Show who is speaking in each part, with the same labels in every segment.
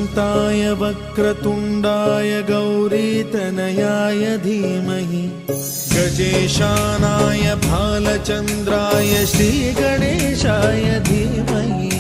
Speaker 1: एकदन्ताय वक्रतुण्डाय गौरीतनयाय धीमहि गजेशानाय भालचन्द्राय श्रीगणेशाय धीमहि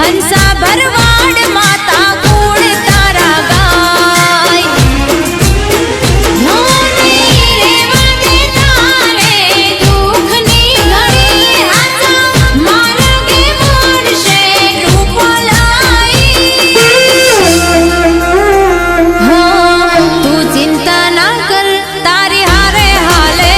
Speaker 2: હંસા ભરવાડ માતા કુળ તારા ગાય ધોની રેવા દે તારે દુઃખની ઘડી આજા માર્ગે મોડશે રૂપલાઈ હો તું ચિંતા ના કર તારી હારે હાલે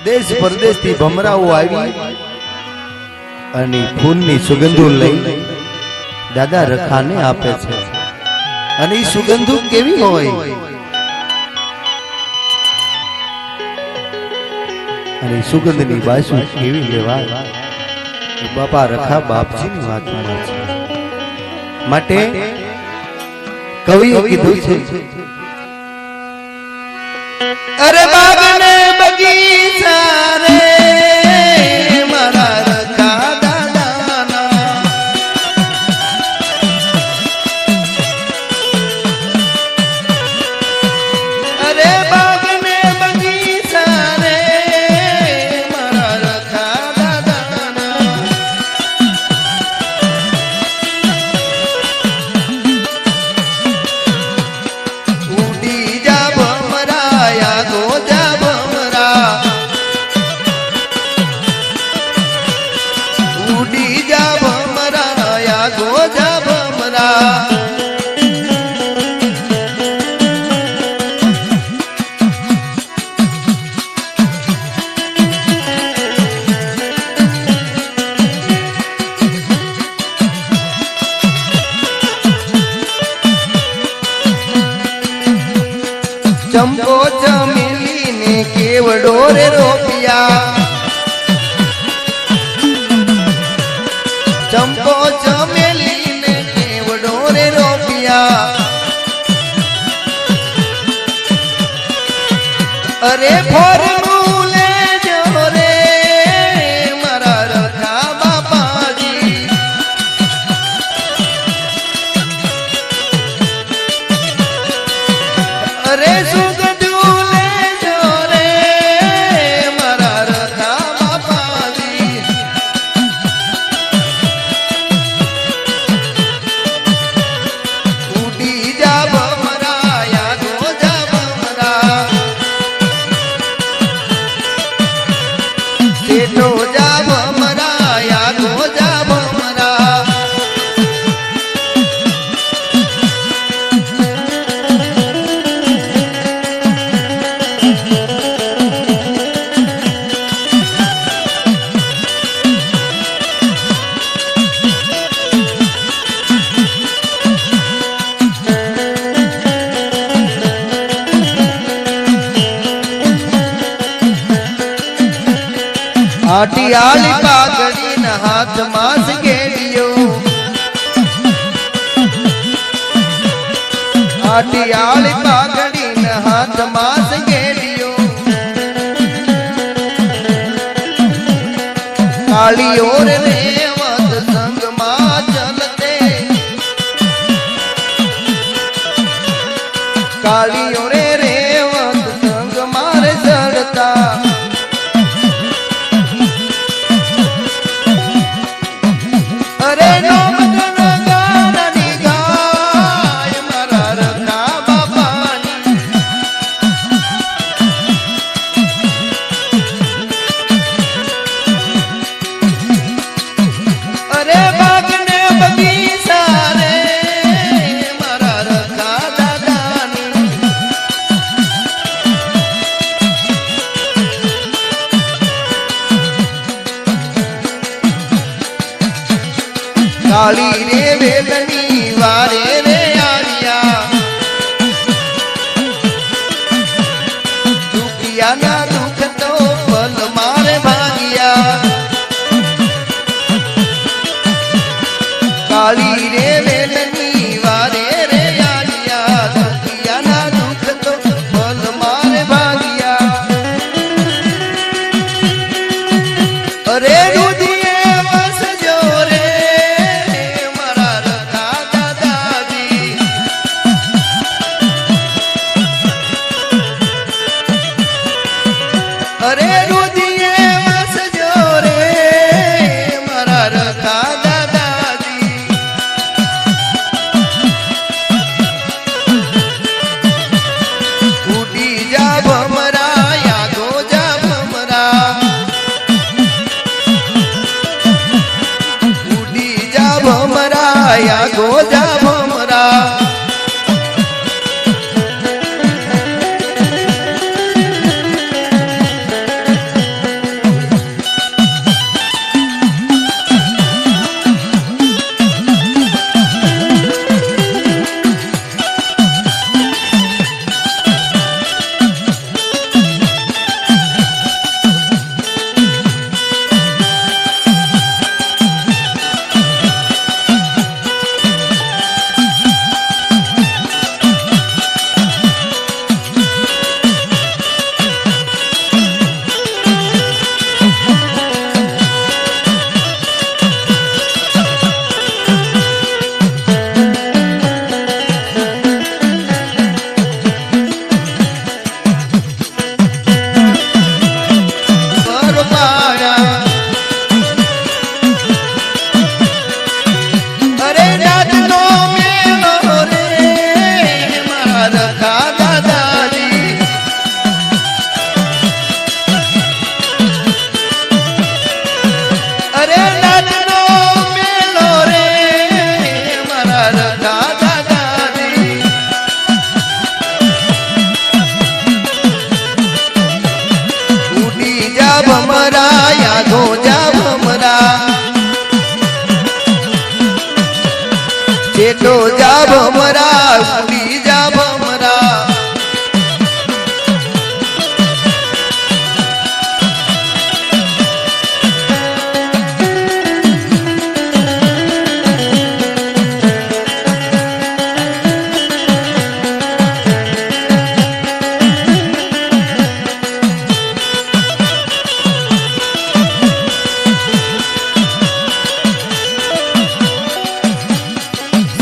Speaker 3: દેશ પરદેશથી ભમરાઓ આવી અને ફૂલની સુગંધો લઈ દાદા રખાને આપે છે અને એ સુગંધો કેવી હોય અને સુગંધની બાસુ કેવી લેવાય એ બાપા રખા બાપજીની વાતમાં છે માટે કવિએ કીધું છે અરે બાગને બગીચા રે મારા રખા દાદાના અરે બાગને બગીચા રે મારા રખા દાદાના ઉડી જા ભમરાયા ગોજા ભમરા ઉડી જા ભમરાયા ગોજા ભમરા ચંપો ચમેલી ને કેવડો રે રોપિયા ચંપો ચમેલી ને કેવડો રે રોપિયા અરે ફોરનું લેજો રે મારા રખા બાપાજી અરે સુગંધું લેજો રે મારા રખા બાપાજી ઉડી જા ભમરાયા ગોજા ભમરા શેઠો જા ભમરાયા ગોજા ભમરા આટિયાળી પાઘડીના હાથમાં સગેડિયો આટિયાળી પાઘડીના હાથમાં સગેડિયો કાળીઓ રે રેવત સંગમાં ચલતે કાળીઓ રે રેવત સંગમાં રે ચડતા અરે નોમ ગણગારની ગાય મારા રખા બાપાની અરે બાગને બગીચા રે મારા રખા દાદાની અરે રુદિયે વસજો રે મારા રખા દાદાજી ઉડી જા ભમરા યાદો જા ભમરા ઉડી જા ભમરા યાદો જા ભમરા ભમરા યાદો જા ભમરા ચેટો જા ભમરા ઉડી જા ભમરા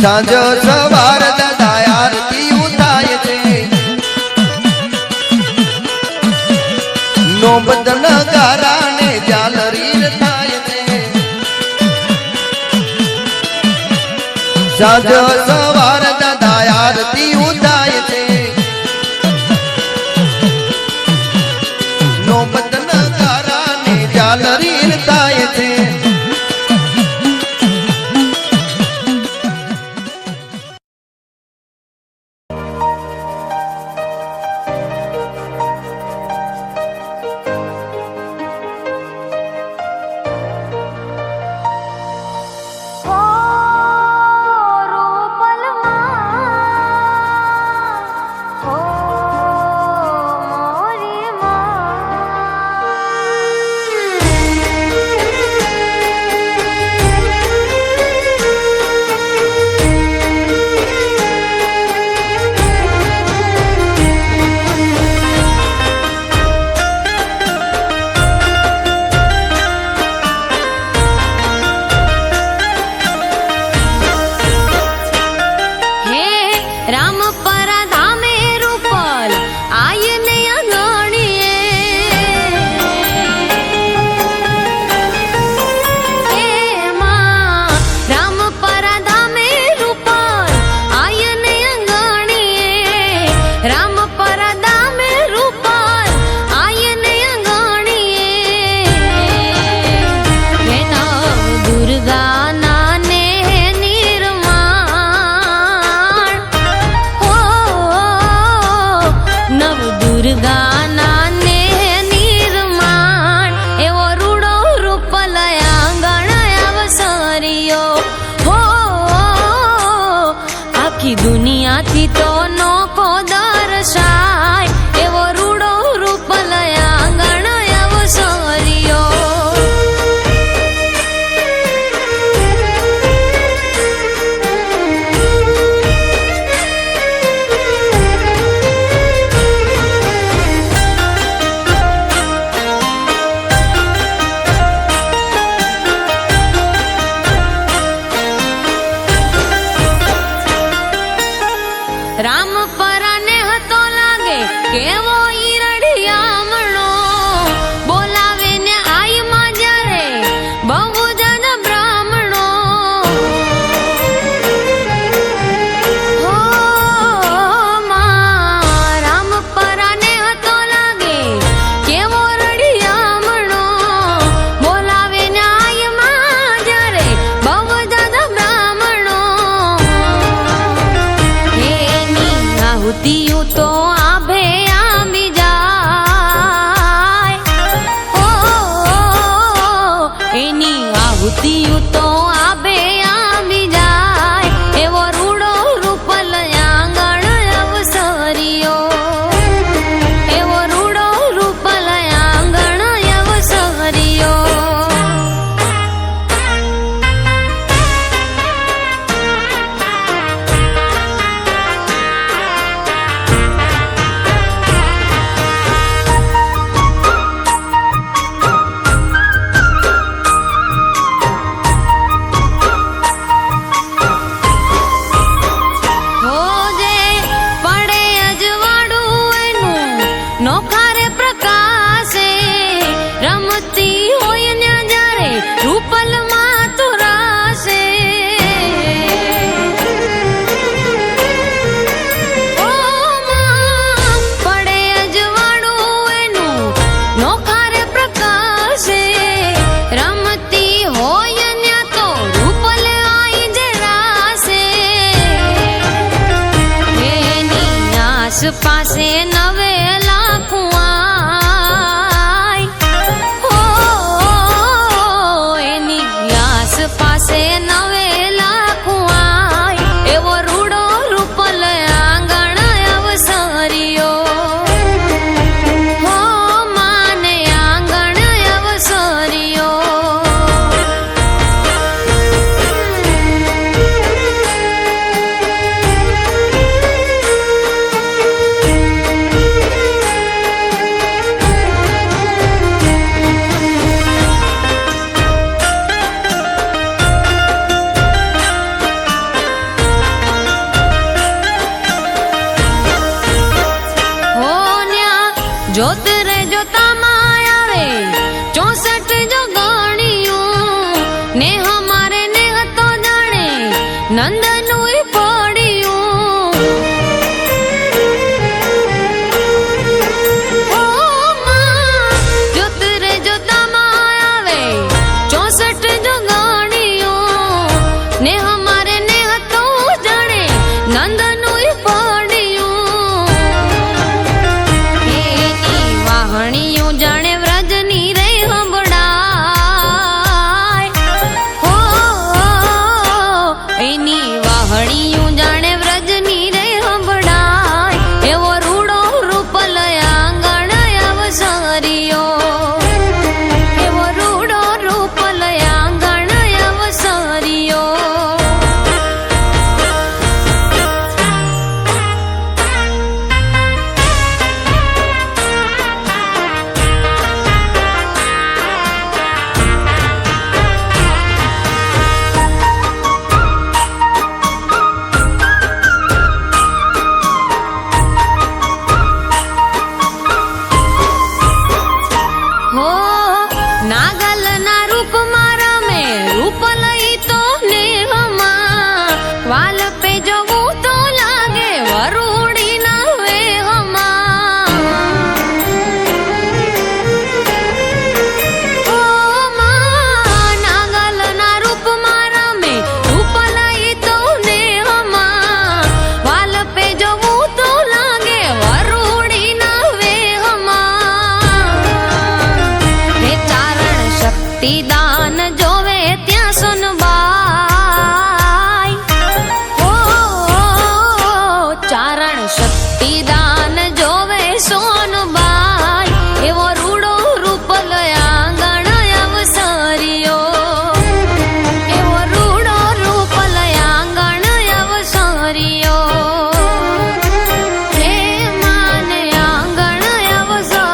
Speaker 3: સાંજો સવાર દાદા આરતી ઉતાય છે નોબત નગારા ને જાલરી થાય છે સાંજો સવાર દાદા આરતી ઉતાય છે નોબત નગારા ને જાલરી થાય છે
Speaker 2: દુનિયાથી તો નોકો દર્શાય એવો રૂડો રૂપ લયા ગણાય અવસરિયો તો આભે આંબી જાય. ઓ એની આહુતિયું તો આભે આંબી જાય. એવો રૂડો રૂપલ આંગણ અવસરિયો. એવો રૂડો રૂપલ આંગણ અવસરિયો. નોખારે પ્રકાશે રમતી હોય ને જ્યારે રૂપલમાં તુરાશે. ઓ માં પડે અજવાળું એનું નોખારે પ્રકાશે રમતી હોય ને તો રૂપલ આઈ જરાશે. એની આસ પાસે નવે પાસે નવે લાખુઆય. એવો રૂડો રૂપલ આંગણ અવસરિયો. હો માને આંગણ અવસરિયો. જોત રે જોતામાં આવે 64 જો ગણિયું ને હમારે ને હતો જાણે નંદનું પડ્યું. ઓ માં જોત રે જોતામાં આવે 64 જો ગણિયું ને હમારે ને હતો જાણે નંદનું વાહણિયું જાણે વ્રજની રે હંભળાય. હો એની વાહણિયું જાણે વ્રજની રે હંભળાય. એવો રૂડો રૂપલ આંગણ અવસરિયો. એવો રૂડો રૂપલ આંગણ અવસરિયો. નાગલના રૂપમાં રમે રૂપલઈ તો નેહમાં. વાલ પે જવું તો લાગે વરુડીના વેહમાં. ઓ માં નાગલના રૂપમાં રમે રૂપલઈ તો નેહમાં. વાલ પે જવું તો લાગે વરુડીના વેહમાં. શક્તિદાન જોવે ત્યાં સુનબાઈ. ઓ ચારણ શક્તિદાન જોવે સોનબાઈ. એવો રૂડો રૂપલ આંગણ અવસરિયો. એવો રૂડો રૂપલ આંગણ અવસરિયો. હે માને આંગણ અવસરિયો.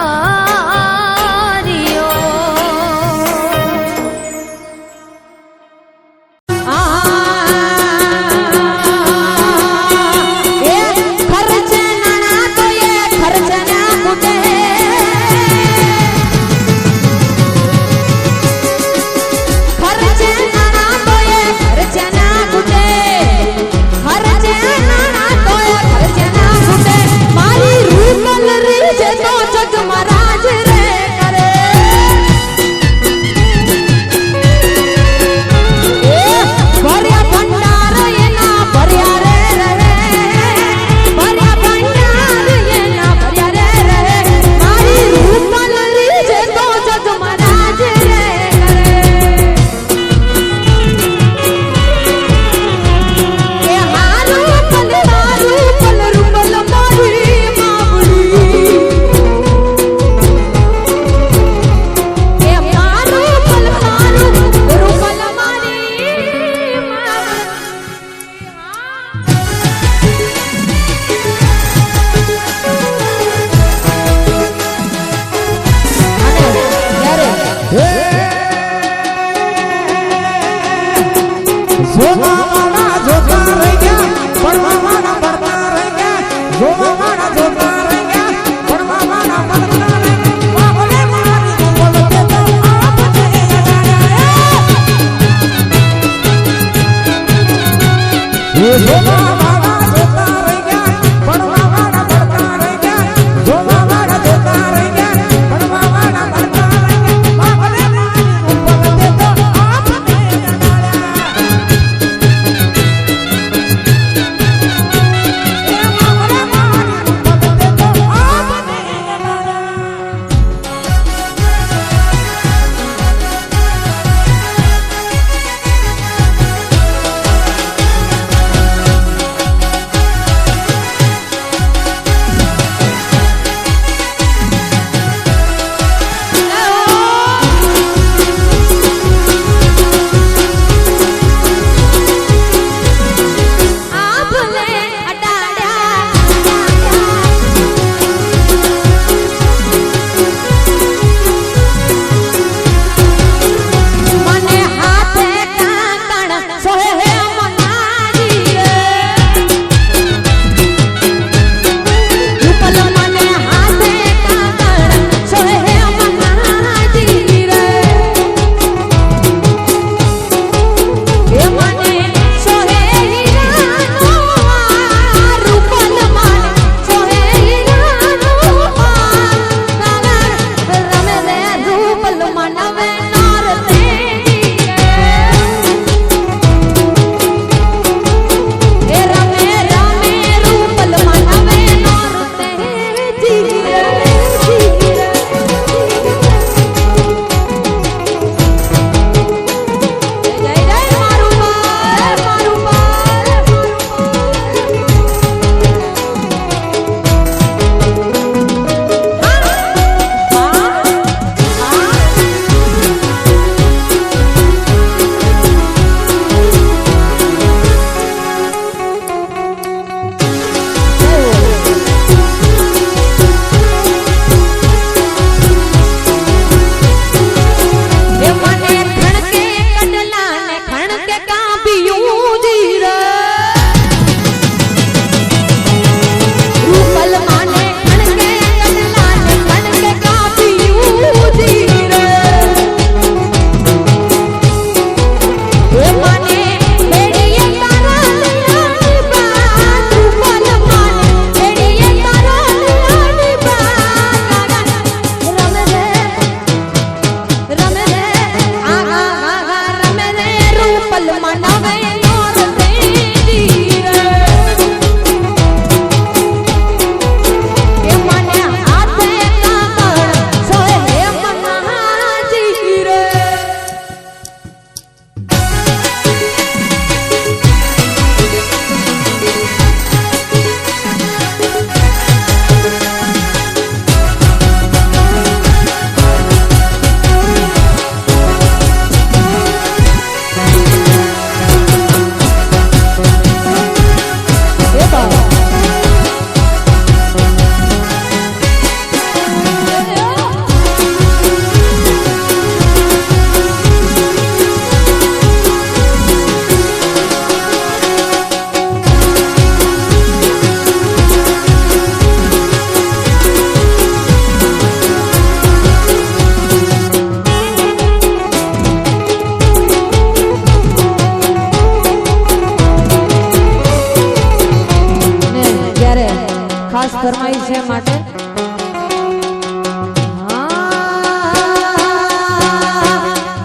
Speaker 4: ફરમાઈ છે માટે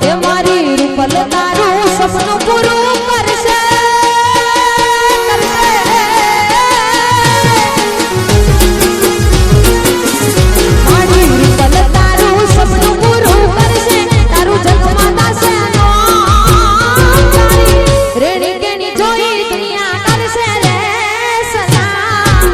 Speaker 4: એ મારી રૂપલ તારું સપનું પૂરું કરશે મારી રૂપલ તારું સપનું પૂરું કરશે તારું જગમાતા છે રેણી કેની જોઈ દુનિયા કરશે રે સલામ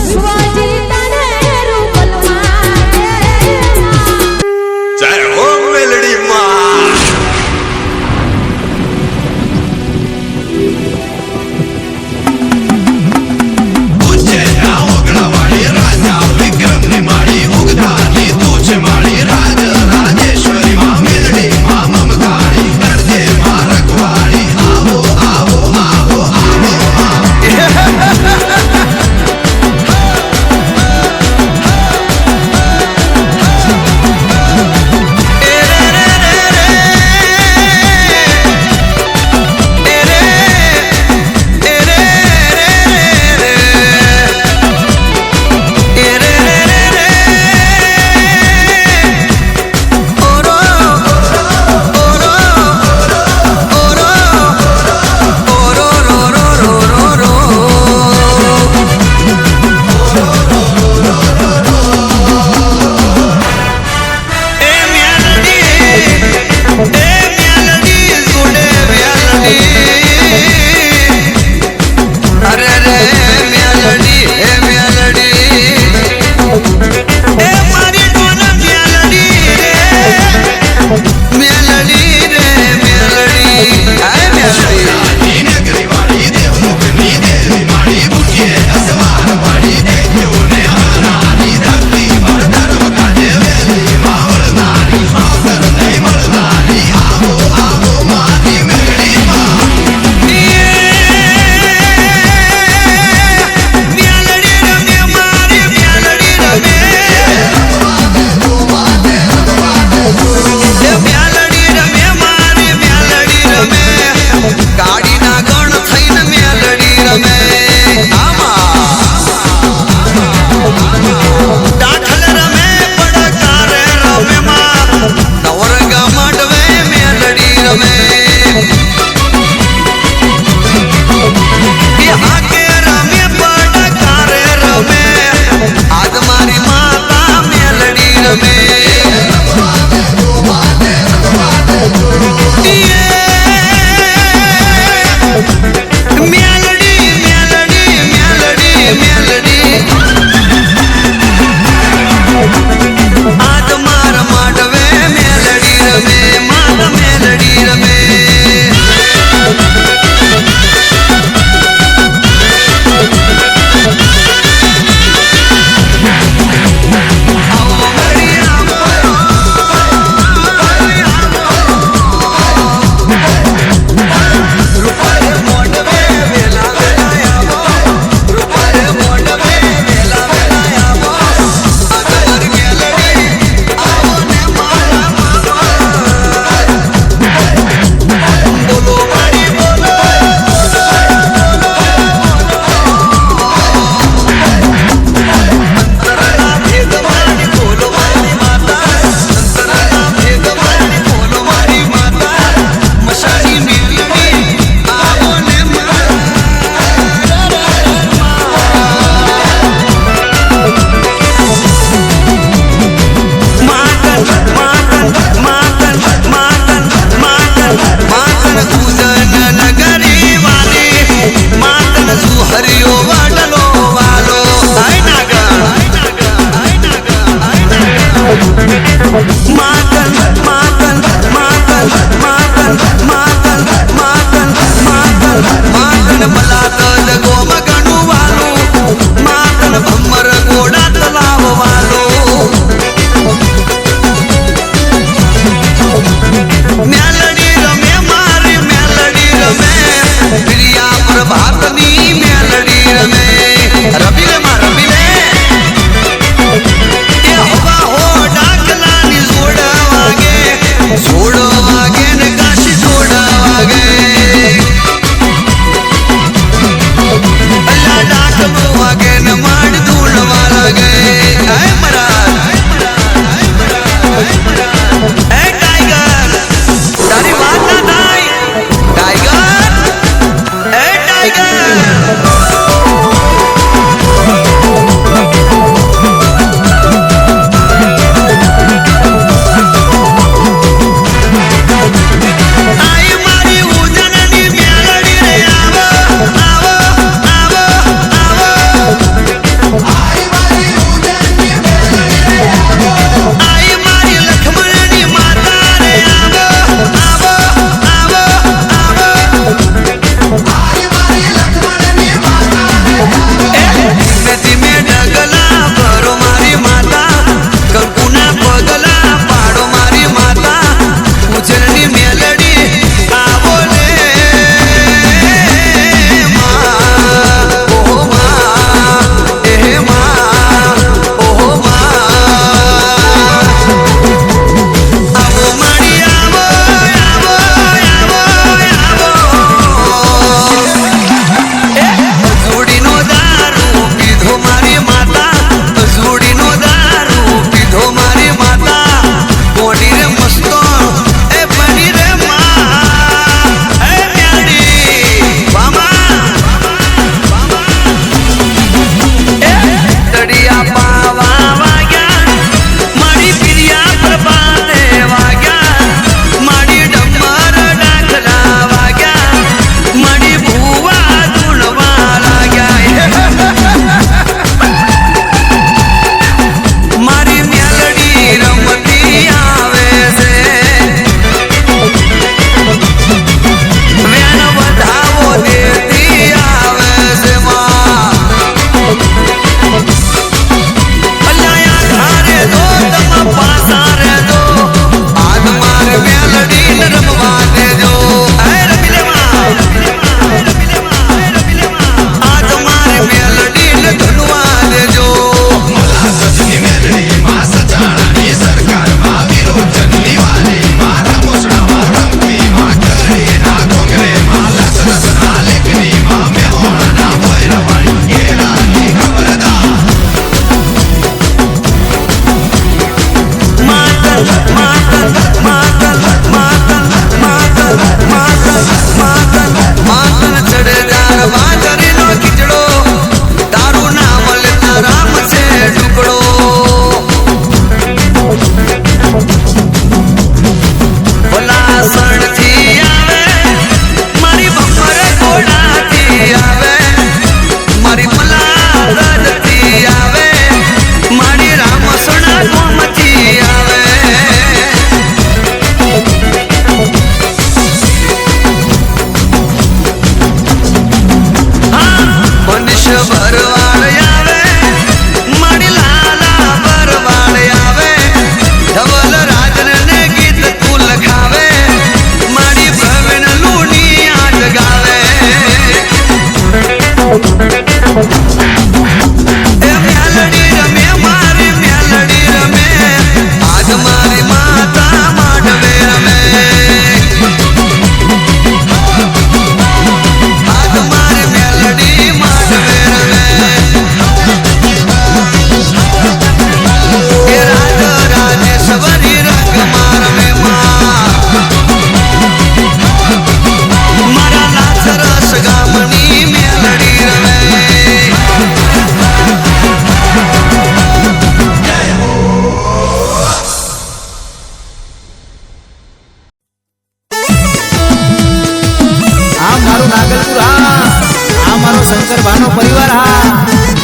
Speaker 4: વિશ્વજી તને રૂપલમાં
Speaker 5: જય હો મેલડી માં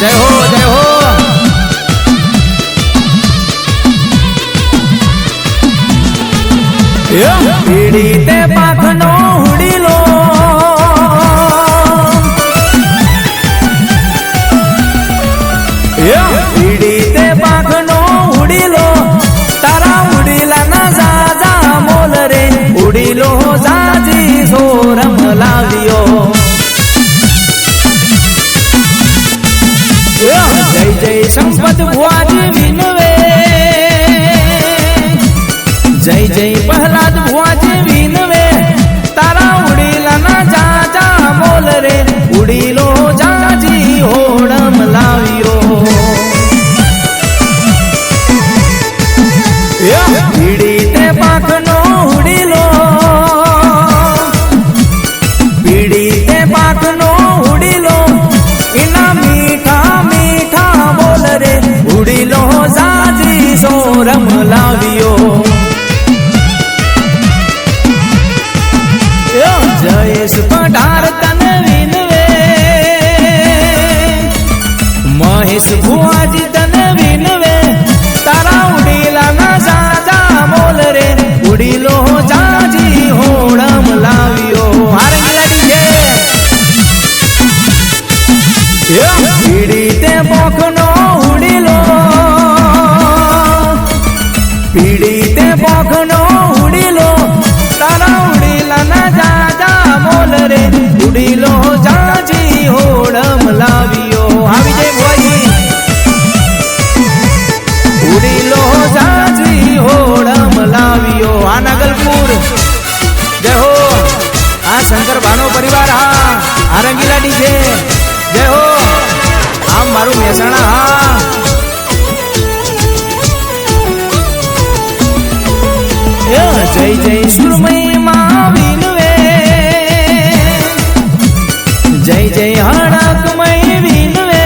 Speaker 6: જય હો જય હો પીડી તે પાખનો હુડીલો પીડી તે પાખનો હુડીલો તારા ઉડીલા ના જાજા મોલ રે ઉડીલો જાજી સોરમ લાવ્યો જય જય સંપત ભુવાજી વિનવે જય જય પ્રહલાદ ભુવાજી વિનવે તારા ઉડીલા ના જાજા મોલ રે ઉડીલો જાજી હોડમ લાવ્યો પીડી તે પાખનો હુડીલો પીડી તે પાખનો હુડીલો એના મીઠા મીઠા બોલ રે ઉડીલો જાજી સોરમ લાવ્યો જયેશ પઢાર તન વિનવે મહેશ ભુવાજી તન વિનવે તારા ઉડીલા ના જાજા મોલ રે ઉડીલો જાજી હોડમ લાવ્યો હારંગી છે પીડી તે પોખનો ઉડીલો પીડી તે પોખનો ઉડીલો તારા ઉડીલા ના જાજા મોલ રે ઉડીલો જાજી હોડમ લાવ્યો આવી જય ભુવાજી ઉડીલો જાજી હોડમ લાવ્યો આ નાગલપુર જય હો આ શંકર ભાનો પરિવાર આ રંગીલાડી છે જય હો આમ મારું મહેસાણા હા જય જય સુરમય માં વિનવે જય જય હડકમય વિનવે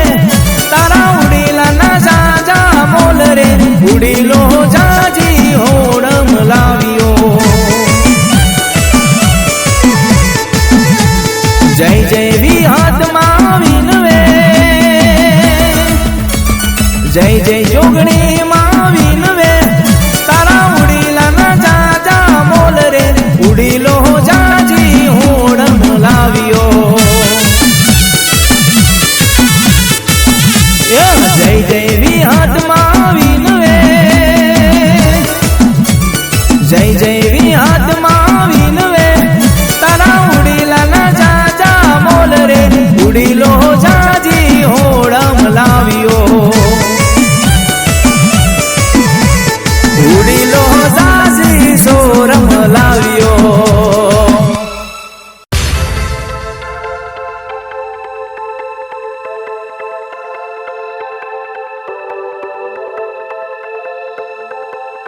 Speaker 6: તારા ઉડીલા ના જાજા મોલ રે ઉડીલો જાજી હોડમ લાવ્યો જય જય વિહતમાં વિનવે જય જય જોગણી માં વિનવે તારા ઉડીલા ના જાજા મોલ રે ઉડીલો જાજી હોડમ લાવ્યો જય જય વિહતમાં વિનવે જય જય